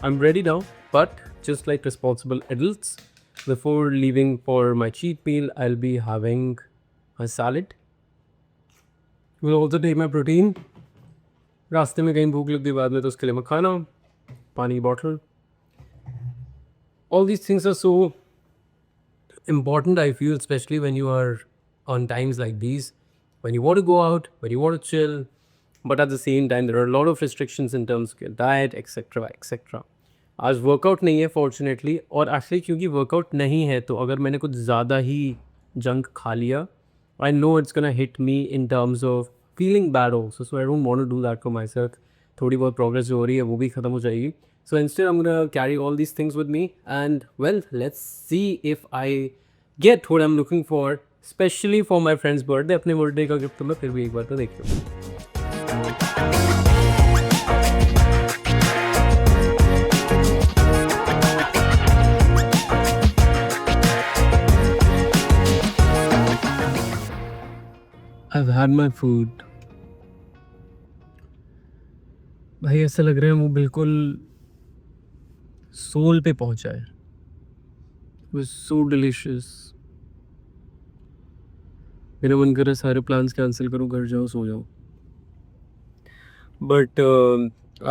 I'm ready now, but just like responsible adults, before leaving for my cheat meal, I'll be having a salad. Will also take my protein. रास्ते में कहीं भूख लग गई बाद में तो उसके लिए मैं खाना, पानी bottle. All these things are so important, I feel, especially when you are on times like these, when you want to go out, when you want to chill, but at the same time there are a lot of restrictions in terms of your diet, etc etc. आज workout नहीं है fortunately, और actually क्योंकि workout नहीं है तो अगर मैंने कुछ ज़्यादा ही जंक खा लिया, I know it's gonna hit me in terms of feeling bad also, so I don't want to do that for myself. थोड़ी बहुत प्रोग्रेस जो हो रही है वो भी ख़त्म हो जाएगी. So instead, I'm gonna carry all these things with me, and well, let's see if I get what I'm looking for, especially for my friend's birthday. अपने बर्थडे का गिफ्ट तो मैं फिर भी एक बार तो देख लूँ. I've had my food. भाई ऐसा लग रहा है वो बिल्कुल सोल पे पहुंचा है. It was so delicious. मेरा मन कर रहा है सारे प्लान्स कैंसिल करूँ, घर जाओ सो जाओ. बट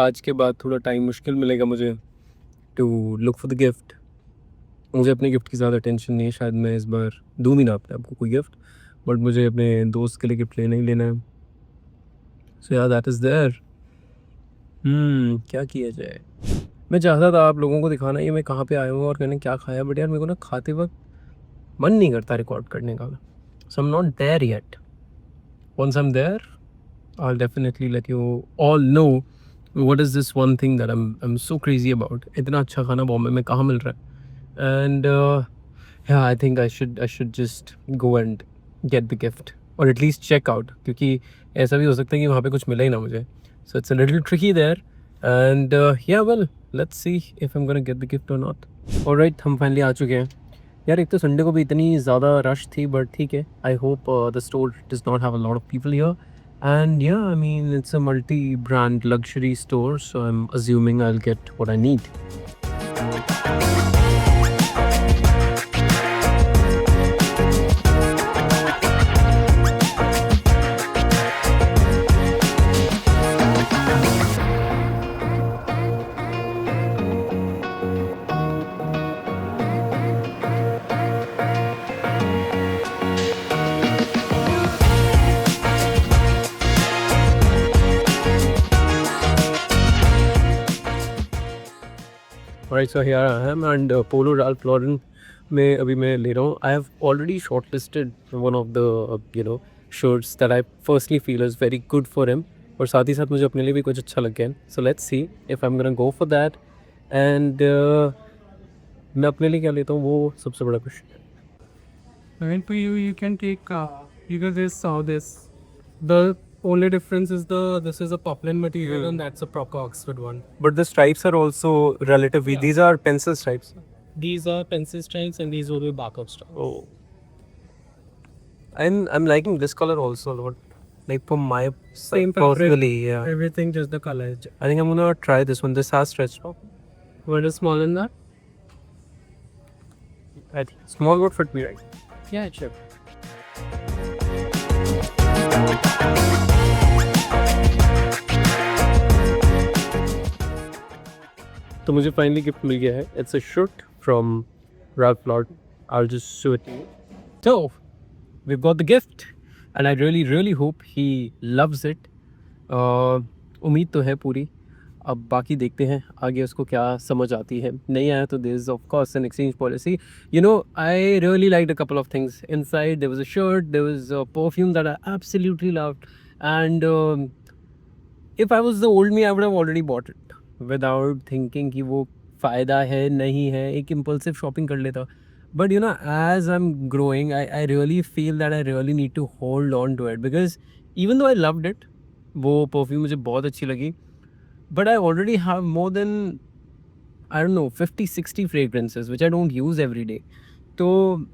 आज के बाद थोड़ा टाइम मुश्किल मिलेगा मुझे to look for the gift. मुझे अपने गिफ्ट की ज़्यादा टेंशन नहीं है, शायद मैं इस बार दूँ भी ना अपने आपको कोई गिफ्ट, बट मुझे अपने दोस्त के लिए गिफ्ट लेना ही लेना है. सो यार दैट इज़ देयर. क्या किया जाए. मैं चाहता था आप लोगों को दिखाना ये मैं कहाँ पे आया हूँ और मैंने क्या खाया, बट यार मेरे को ना खाते वक्त मन नहीं करता रिकॉर्ड करने का. So I am not there yet. Once I am there I'll definitely let you all know what is this one thing that I'm so crazy about. इतना अच्छा खाना बॉम्बे में कहाँ मिल रहा है. And yeah, I think I should just go and get the gift or at least check out, क्योंकि ऐसा भी हो सकता है कि वहाँ पे कुछ मिला ही ना मुझे. So it's a little tricky there. And yeah, well, let's see if I'm gonna get the gift or not. Alright, हम finally आ चुके हैं. यार एक तो संडे को भी इतनी ज़्यादा रश थी, बट ठीक है. I hope the store does not have a lot of people here. And yeah, I mean, it's a multi-brand luxury store, so I'm assuming I'll get what I need. Alright, so here I am, and Polo Ralph Lauren में अभी मैं ले रहा हूँ. I have already shortlisted one of the shirts that I personally feel is very good for him, और साथ ही साथ मुझे अपने लिए भी कुछ अच्छा लग गया. So let's see if I'm gonna go for that. And मैं अपने लिए क्या लेता हूँ वो सबसे बड़ा क्वेश्चन है. I mean, for you, you can take because this. The only difference is this is a poplin material and that's a proper Oxford one. But the stripes are also relatively. Yeah. These are pencil stripes. These are pencil stripes and these will be barcode stripes. Oh. I'm liking this color also a lot. Like for my Same fabric, personally, yeah. everything, just the color. I think I'm gonna try this one. This has stretch. What is smaller than that? I think small would fit me right. Yeah, it should. तो मुझे finally gift मिल गया है. It's a shirt from Ralph Lauren. I'll just show it to you. So we've got the gift and I really hope he loves it. उम्मीद तो है पूरी. अब बाकी देखते हैं आगे उसको क्या समझ आती है. नहीं आया तो there is of course an exchange policy. You know, I really liked a couple of things. Inside there was a shirt, there was a perfume that I absolutely loved, and if I was the old me I would have already bought it without thinking कि वो फ़ायदा है नहीं है, एक impulsive shopping कर लेता. But you know, as I'm growing, I really feel that I really need to hold on to it, because even though I loved it, वो perfume मुझे बहुत अच्छी लगी, but I already have more than, I don't know, 50-60 fragrances which I don't use every day. तो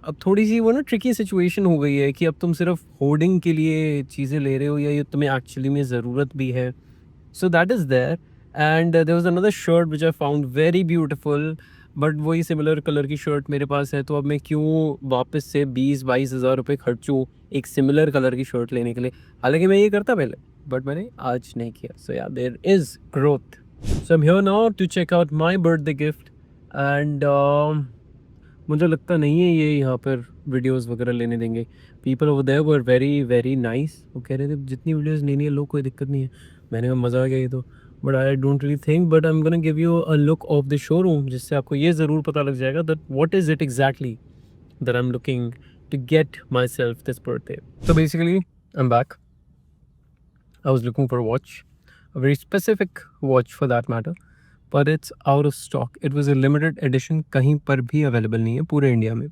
अब थोड़ी सी वो ना ट्रिकी सिचुएशन हो गई है कि अब तुम सिर्फ होर्डिंग के लिए चीज़ें ले रहे हो या ये तुम्हें एक्चुअली में ज़रूरत भी है. So that is there. And there was another shirt which I found very beautiful, but वही सिमिलर कलर की शर्ट मेरे पास है, तो अब मैं क्यों वापस से 20-22 हज़ार रुपये खर्चूँ एक सिमिलर कलर की शर्ट लेने के लिए। हालांकि मैं ये करता पहले, बट मैंने आज नहीं किया। So yeah, there is growth. So I am here now to check out my birthday gift and मुझे लगता नहीं है ये यहाँ पर वीडियोस वगैरह लेने देंगे। People over there were very very nice. वो कह रहे थे जितनी वीडियोस लेनी है लो, कोई दिक्कत नहीं है। मैंने कहा मज़ा आ गया ये तो, but I don't really think, but I am gonna give you a look of the showroom, जिससे आपको ये ज़रूर पता लग जाएगा that what is it exactly that I am looking to get myself this birthday. So basically, I'm back. I was looking for a watch, a very specific watch for that matter, but it's out of stock. It was a limited edition, कहीं पर भी available नहीं है पूरे India में.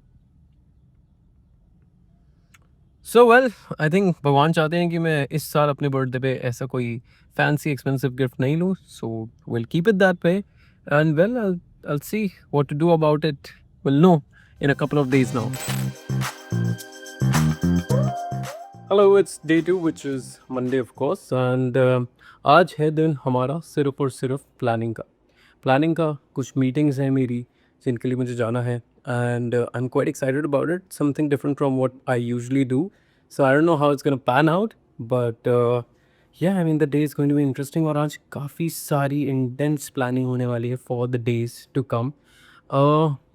So well, I think भगवान चाहते हैं कि मैं इस साल अपने बर्थडे पे ऐसा कोई fancy expensive gift नहीं लूँ. So we'll keep it that way, and well, I'll see what to do about it. We'll know in a couple of days now. Hello, it's day 2 which is Monday of course, and आज है दिन हमारा सिर्फ और सिर्फ planning का कुछ meetings हैं मेरी जिनके लिए मुझे जाना है, and I am quite excited about it, something different from what I usually do. So I don't know how it's gonna pan out, but yeah I mean the day is going to be interesting. और आज काफ़ी सारी intense planning होने वाली है for the days to come.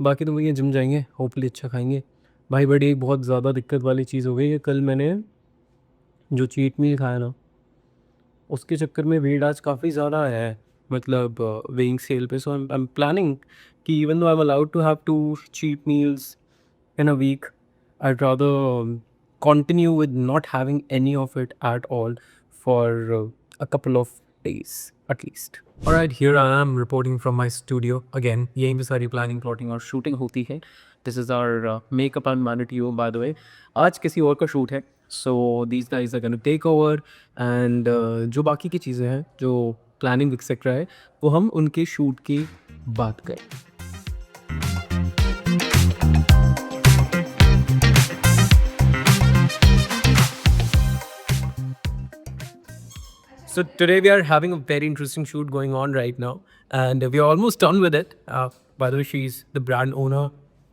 बाकी तो भैया जिम जाएंगे, होपफुली अच्छा खाएंगे. भाई बड़ी एक बहुत ज़्यादा दिक्कत वाली चीज़ हो गई है, कल मैंने जो चीट मील खाया ना, उसके चक्कर में वेट आज काफ़ी ज़्यादा है, मतलब वेइंग सेल पे. सो आई एम प्लानिंग कि even though I am allowed to have 2 cheat meals in a week, I'd rather continue with not having any of it at all for a couple of days at least. Alright, here I am reporting from my studio again. यहीं पे सारी planning, plotting और shooting होती है. This is our makeup and vanity by the way. आज किसी और का shoot है, so these guys are gonna take over, and जो बाकी की चीज़ें हैं, जो planning etc है, वो हम उनके shoot की बात करें. So today we are having a very interesting shoot going on right now, and we are almost done with it. By the way, she's the brand owner.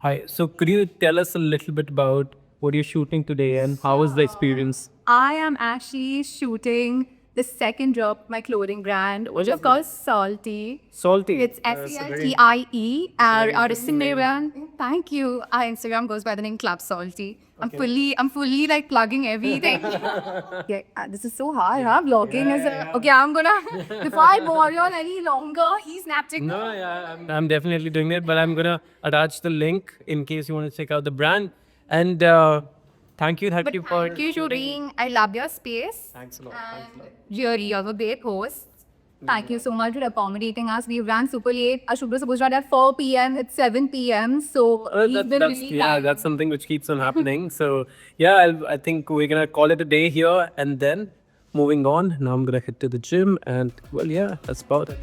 Hi. So could you tell us a little bit about what you're shooting today and how was the experience? I am actually shooting the second drop of my clothing brand, which is called Salty. Salty. It's SELTIE. Our Instagram brand. Thank you. Our Instagram goes by the name Club Salty. I'm fully like plugging everything. Okay, this is so hard, huh? Vlogging is okay. I'm gonna before I bore you on any longer. He's snapping. No, yeah, I'm definitely doing it, but I'm gonna attach the link in case you want to check out the brand. And thank you But for. thank you, shooting. I love your space. Thanks a lot. Thanks a lot. Really, you're a great host. Thank you so much for accommodating us. We ran super late. Our shoot was supposed to start at 4 p.m. It's 7 p.m. So he's been really yeah, kind. that's something which keeps on happening. So yeah, I think we're gonna call it a day here, and then moving on. Now I'm gonna head to the gym, and well, yeah, that's about it.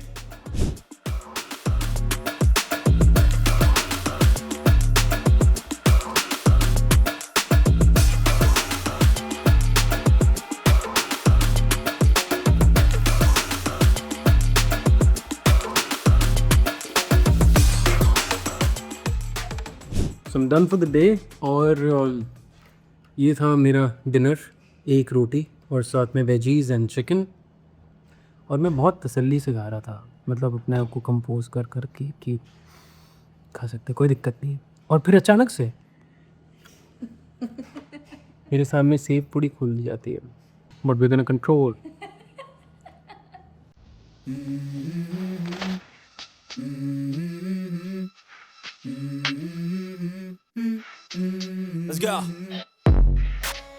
So I'm done for the day, और ये था मेरा dinner, एक रोटी और साथ में veggies and chicken, और मैं बहुत तसल्ली से खा रहा था, मतलब अपने आप को कंपोज कर कर के कि खा सकते, कोई दिक्कत नहीं. और फिर अचानक से मेरे सामने सेब पूरी खुल जाती है, but with in control. Let's go.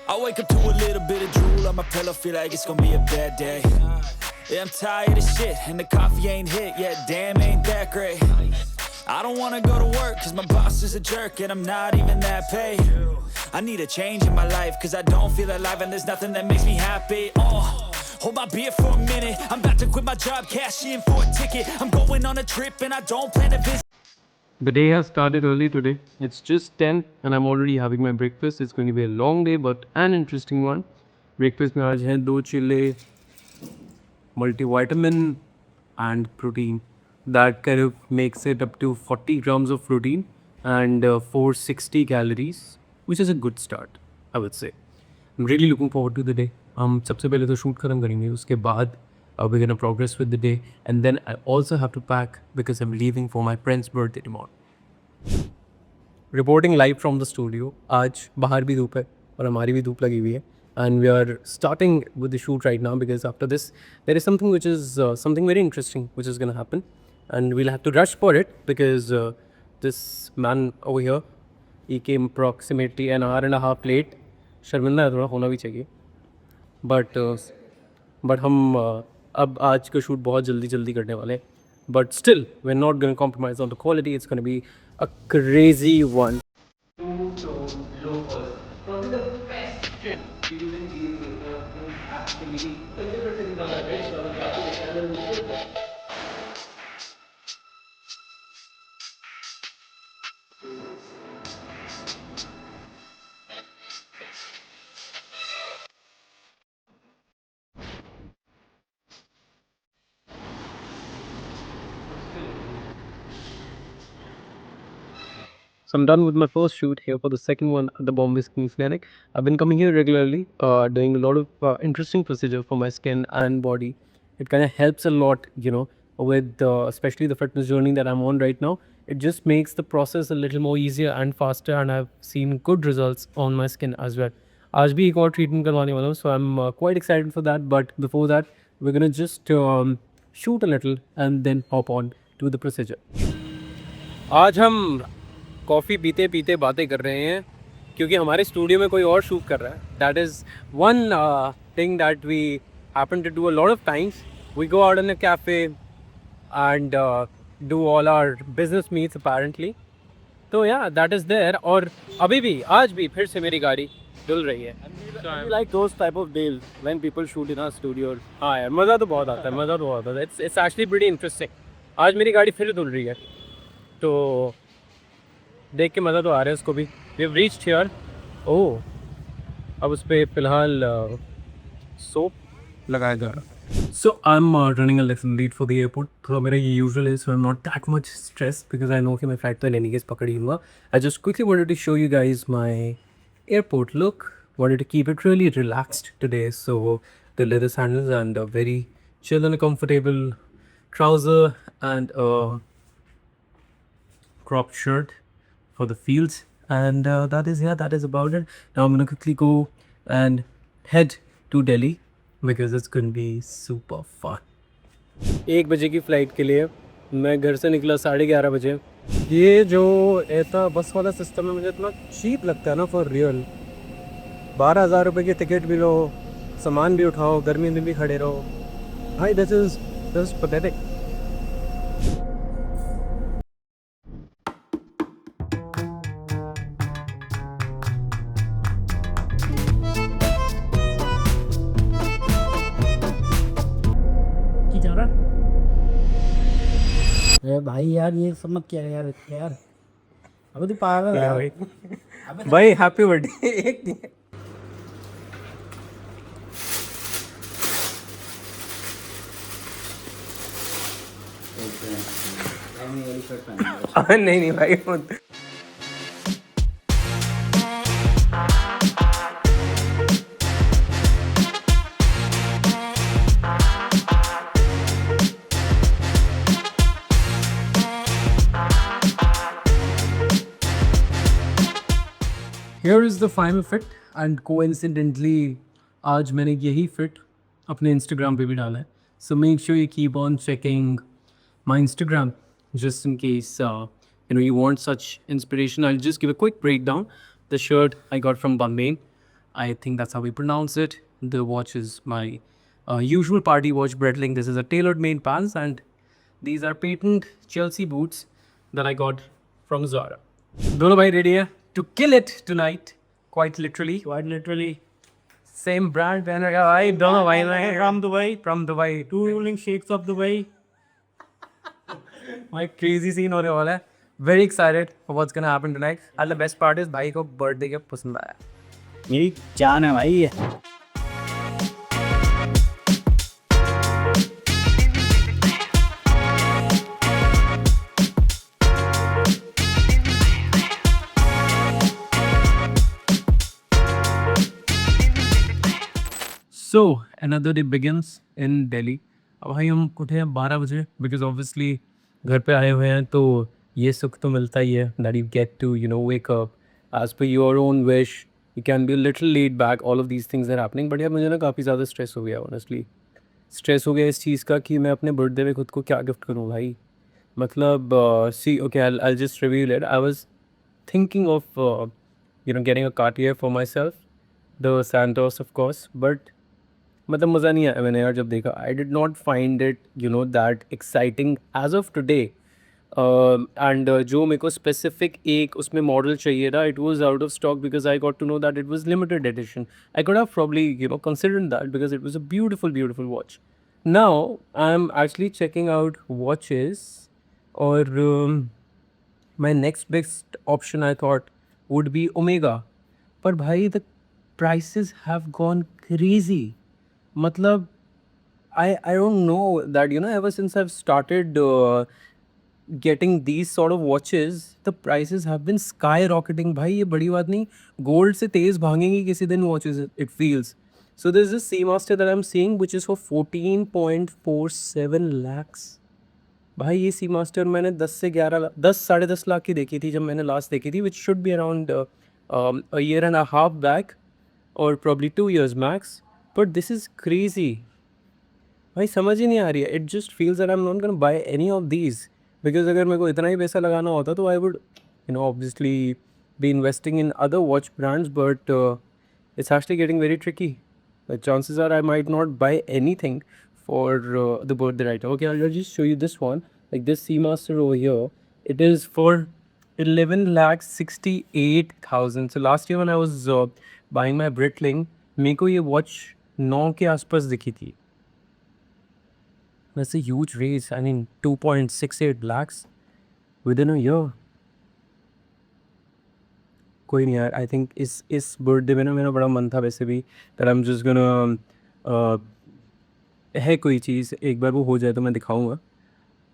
I wake up to a little bit of drool on my pillow, feel like it's gonna be a bad day. Yeah, I'm tired of shit, and the coffee ain't hit yet, damn, ain't that great. I don't wanna go to work, cause my boss is a jerk, and I'm not even that paid. I need a change in my life, cause I don't feel alive, and there's nothing that makes me happy. Hold my beer for a minute, I'm about to quit my job, cash in for a ticket. I'm going on a trip, and I don't plan to visit. The day has started early today. It's just 10 and I'm already having my breakfast. It's going to be a long day but an interesting one. Breakfast में आज हैं 2 चिल्ले, multivitamin and protein. That kind of makes it up to 40 grams of protein and 460 calories, which is a good start, I would say. I'm really looking forward to the day. हम सबसे पहले तो shoot खत्म करेंगे, उसके बाद we're gonna progress with the day, and then I also have to pack because I'm leaving for my friend's birthday tomorrow. Reporting live from the studio. आज बाहर भी धूप है और हमारी भी धूप लगी हुई है, and we are starting with the shoot right now because after this there is something which is something very interesting which is gonna happen, and we'll have to rush for it because this man over here he came approximately an hour and half late. शर्मिंदा है थोड़ा, होना भी चाहिए, but हम अब आज का शूट बहुत जल्दी करने वाले हैं. But still, we're not going to compromise on the quality. It's going to be a crazy one. So I'm done with my first shoot here for the second one at the Bombay Skin Clinic. I've been coming here regularly, doing a lot of interesting procedure for my skin and body. It kind of helps a lot, you know, with especially the fitness journey that I'm on right now. It just makes the process a little more easier and faster, and I've seen good results on my skin as well. आज भी एक और treatment करवाने वाला हूँ, so I'm quite excited for that. But before that, we're gonna just shoot a little and then hop on to the procedure. आज हम coffee पीते पीते बातें कर रहे हैं क्योंकि हमारे स्टूडियो में कोई और शूट कर रहा है. That is one thing that we happen to do a lot of times. We go out in a cafe and do all our business meets apparently. तो या दैट इज़ देयर. और अभी भी आज भी फिर से मेरी गाड़ी धुल रही है. like those type of days when people shoot in our studio. हाँ यार, मज़ा तो बहुत आता है, मज़ा तो बहुत आता है. It's actually pretty interesting. आज मेरी गाड़ी फिर धुल रही है तो देख के मज़ा तो आ रहा है उसको भी. We have reached here. Oh, अब उस पर फ़िलहाल सोप लगाया जा रहा. So I am running a little late for the airport. थोड़ा मेरा ये यूजुअल है, so I am not that much stress because I know कि मैं फ्लाइट तो लेने के पकड़ ही लूँगा. I just quickly wanted to show you guys my airport look. Wanted to keep it really relaxed today, so the leather sandals and a very chill and a comfortable trouser and a cropped shirt for the fields, and that is about it. Now I'm gonna quickly go and head to Delhi because it's gonna be super fun. 1 बजे की flight के लिए मैं घर से निकला 11:30 बजे. ये जो ऐसा बस वाला सिस्टम है मुझे इतना चीप लगता है ना, फॉर रियल. 12,000 रुपये की टिकट भी लो, सामान भी उठाओ, गर्मी में भी खड़े रहो. भाई दिस इज जस्ट पैथेटिक. अरे भाई यार ये सब मत किया यार यार. अबे तू पागल है भाई. भाई हैप्पी बर्थडे. एक दिन नहीं भाई. Here is the final fit, and coincidentally आज मैंने यही fit अपने Instagram पे भी डाला है. So make sure you keep on checking my Instagram just in case you want such inspiration. I'll just give a quick breakdown. The shirt I got from Balmain. I think that's how we pronounce it. The watch is my usual party watch, Breitling. This is a tailored made pants, and these are patent Chelsea boots that I got from Zara. दोनों भाई ready है to kill it tonight. Quite literally. Same brand पहन रखा भाई. दोनों भाई from Dubai. 2 rolling shakes of Dubai. My crazy scene होने वाला है. Very excited for what's gonna happen tonight. And the best part is भाई को birthday गिफ्ट पसंद आया. यही जान है भाई. So another day begins in Delhi. अब भाई हम उठे हैं 12 बजे बिकॉज ऑब्वियसली घर पे आए हुए हैं तो ये सुख तो मिलता ही है that you get to wake up as per your own wish. You can be little late back, all of these things are happening. But यार मुझे ना काफ़ी ज़्यादा स्ट्रेस हो गया ऑनेस्टली. स्ट्रेस हो गया इस चीज़ का कि मैं अपने बर्थडे पे खुद को क्या गिफ्ट करूँ भाई. मतलब see okay I just reveal it. I was thinking of getting a Cartier for myself, the Santos of course, but मतलब मज़ा नहीं आया मैंने यार जब देखा. I did not find it that exciting as of today. And जो मेरे को specific एक उसमें मॉडल चाहिए था, it was out of stock because I got to know that it was limited edition. I could have probably considered that because it was a beautiful beautiful watch. Now I'm actually checking out watches और my next best option I thought would be Omega. पर भाई the prices have gone crazy. मतलब I don't know that ever since I've started getting these sort of watches the prices have been skyrocketing. भाई ये बड़ी बात नहीं, gold से तेज भागेंगी किसी दिन watches it feels. So there's this Seamaster that I'm seeing which is for 14.47 lakhs. भाई ये सी मास्टर मैंने 10 साढ़े 10 लाख की देखी थी जब मैंने लास्ट देखी थी which should be around a year and a half back और probably 2 years max. But this is crazy भाई, समझ ही नहीं आ रही है. It just feels that I am not gonna buy any of these because अगर मेरे को इतना ही पैसा लगाना होता तो I would obviously be investing in other watch brands. But it's actually getting very tricky. The chances are I might not buy anything for the birthday right now. Okay, I'll just show you this one. Like this Seamaster over here, it is for 11,68,000. So last year when I was buying my Breitling, मेरे को ये watch 9 के आसपास दिखी थी. That's a huge raise. I mean 2.68 lakhs within a year. कोई नहीं यार. आई थिंक इस बर्थडे में ना मेरा बड़ा मन था वैसे भी that I am just gonna है कोई चीज़ एक बार वो हो जाए तो मैं दिखाऊंगा.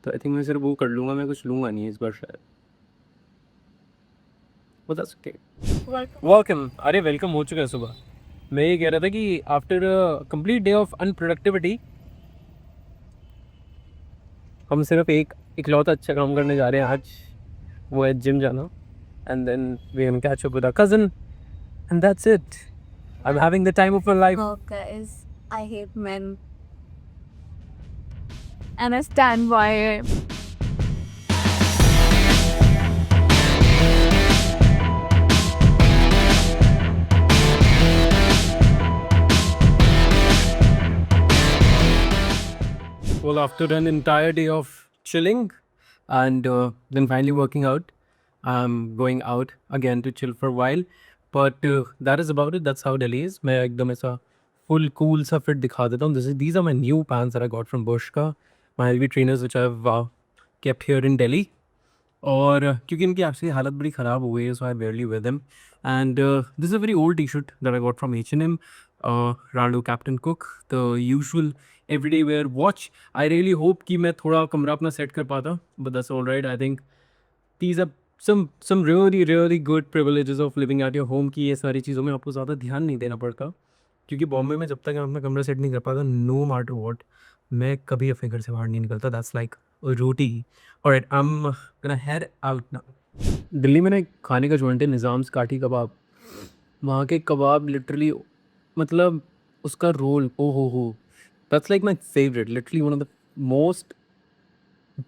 तो आई थिंक मैं सिर्फ वो कर लूँगा, मैं कुछ लूँगा नहीं इस बार शायद. वो दैट्स ओके. वेलकम. अरे वेलकम हो चुका है सुबह. मैं ये कह रहा था कि after a complete day of unproductivity हम सिर्फ एक इकलौता अच्छा काम करने जा रहे हैं आज. वो है जिम जाना. And then we can catch up with our cousin, and that's it. I'm having the time of my life. Oh, guys, I hate men. And I stand by it. Well, after an entire day of chilling and then finally working out, I'm going out again to chill for a while. But that is about it. That's how Delhi is. मैं एकदम ऐसा full cool सा fit दिखा देता हूँ. These are my new pants that I got from Bershka. My heavy trainers which I've kept here in Delhi. और क्योंकि इनकी एक्चुअली हालत बड़ी ख़राब हो गई है, so I barely wear them. And this is a very old t-shirt that I got from H&M. Rado Captain Cook, the usual everyday wear watch. I really hope कि मैं थोड़ा कमरा अपना सेट कर पाता. But that's all right. I think these are some really good privileges of living at your home कि ये सारी चीज़ों में आपको ज़्यादा ध्यान नहीं देना पड़ता. क्योंकि बॉम्बे में जब तक मैं अपना कमरा सेट नहीं कर पाता, नो मैटर व्हाट, मैं कभी अपने घर से बाहर नहीं निकलता. दैट्स लाइक अ रूटी. Alright, I am gonna head out now. Delhi में ना एक खाने का जॉइंट है निज़ाम्स काठी कबाब. वहाँ के कबाब लिटरली मतलब उसका रोल ओ हो that's like my favourite. Literally one of the most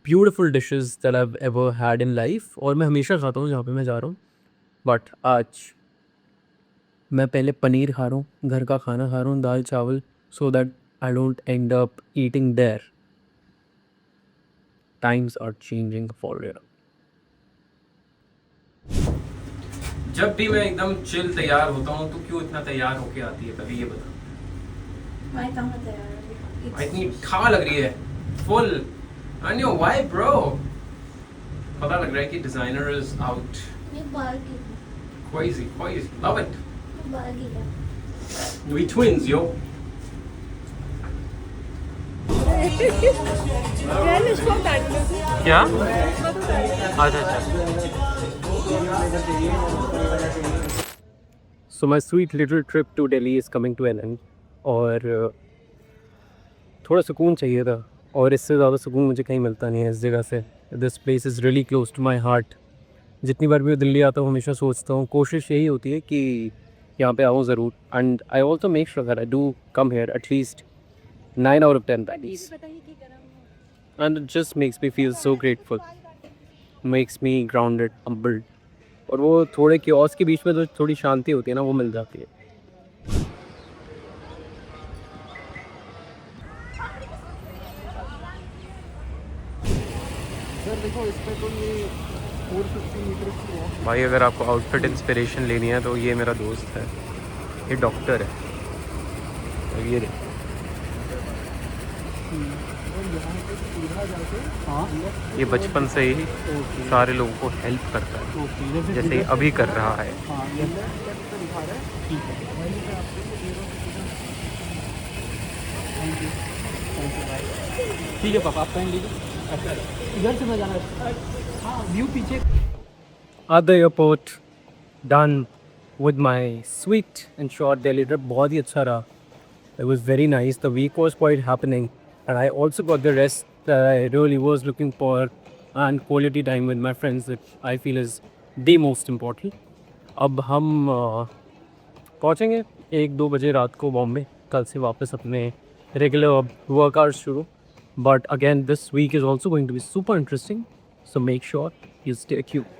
beautiful dishes that I have ever had in life. और मैं हमेशा खाता हूँ जहाँ पे मैं जा रहा हूँ. बट आज मैं पहले पनीर खा रहा हूँ, घर का खाना खा रहा हूँ, दाल चावल, so that I don't end up eating there. Times are changing forever. जब भी मैं एकदम चिल तैयार होता हूँ तो क्यों इतना तैयार होके आती है कभी ये बता. मैं कहाँ तैयार इतनी ठा लग रही है full. And your why bro? पता लग रहा है कि designer is out. Crazy, love it. We twins, yo. क्या? अच्छा. So my sweet little trip to Delhi is coming to an end. और थोड़ा सुकून चाहिए था, और इससे ज़्यादा सुकून मुझे कहीं मिलता नहीं है इस जगह से। This place is really close to my heart. जितनी बार भी मैं दिल्ली आता हूँ हमेशा सोचता हूँ, कोशिश यही होती है कि यहाँ पे आऊँ ज़रूर। And I also make sure that I do come here at least 9 out of 10 times, and it just makes me feel so grateful, makes me grounded, humbled, और वो थोड़े क्योस के बीच में जो थोड़ी शांति होती है ना, वो मिल जाती है। भाई अगर आपको आउटफिट इंस्पिरेशन लेनी है तो ये मेरा दोस्त है, ये डॉक्टर है, और ये देखो। ये बचपन से ही सारे लोगों को हेल्प करता है, जैसे ये अभी कर रहा है। ठीक है पापा, आप पहन लीजिए। इधर से मैं जाना है। हाँ, व्यू पीछे। At the airport, done with my sweet and short Delhi trip. बहुत ही अच्छा रहा. It was very nice. The week was quite happening, and I also got the rest that I really was looking for, and quality time with my friends that I feel is the most important. अब हम पहुँचेंगे 1-2 बजे रात को बॉम्बे, कल से वापस अपने रेगुलर वर्क आवर्स शुरू. But again, this week is also going to be super interesting, so make sure you stay tuned.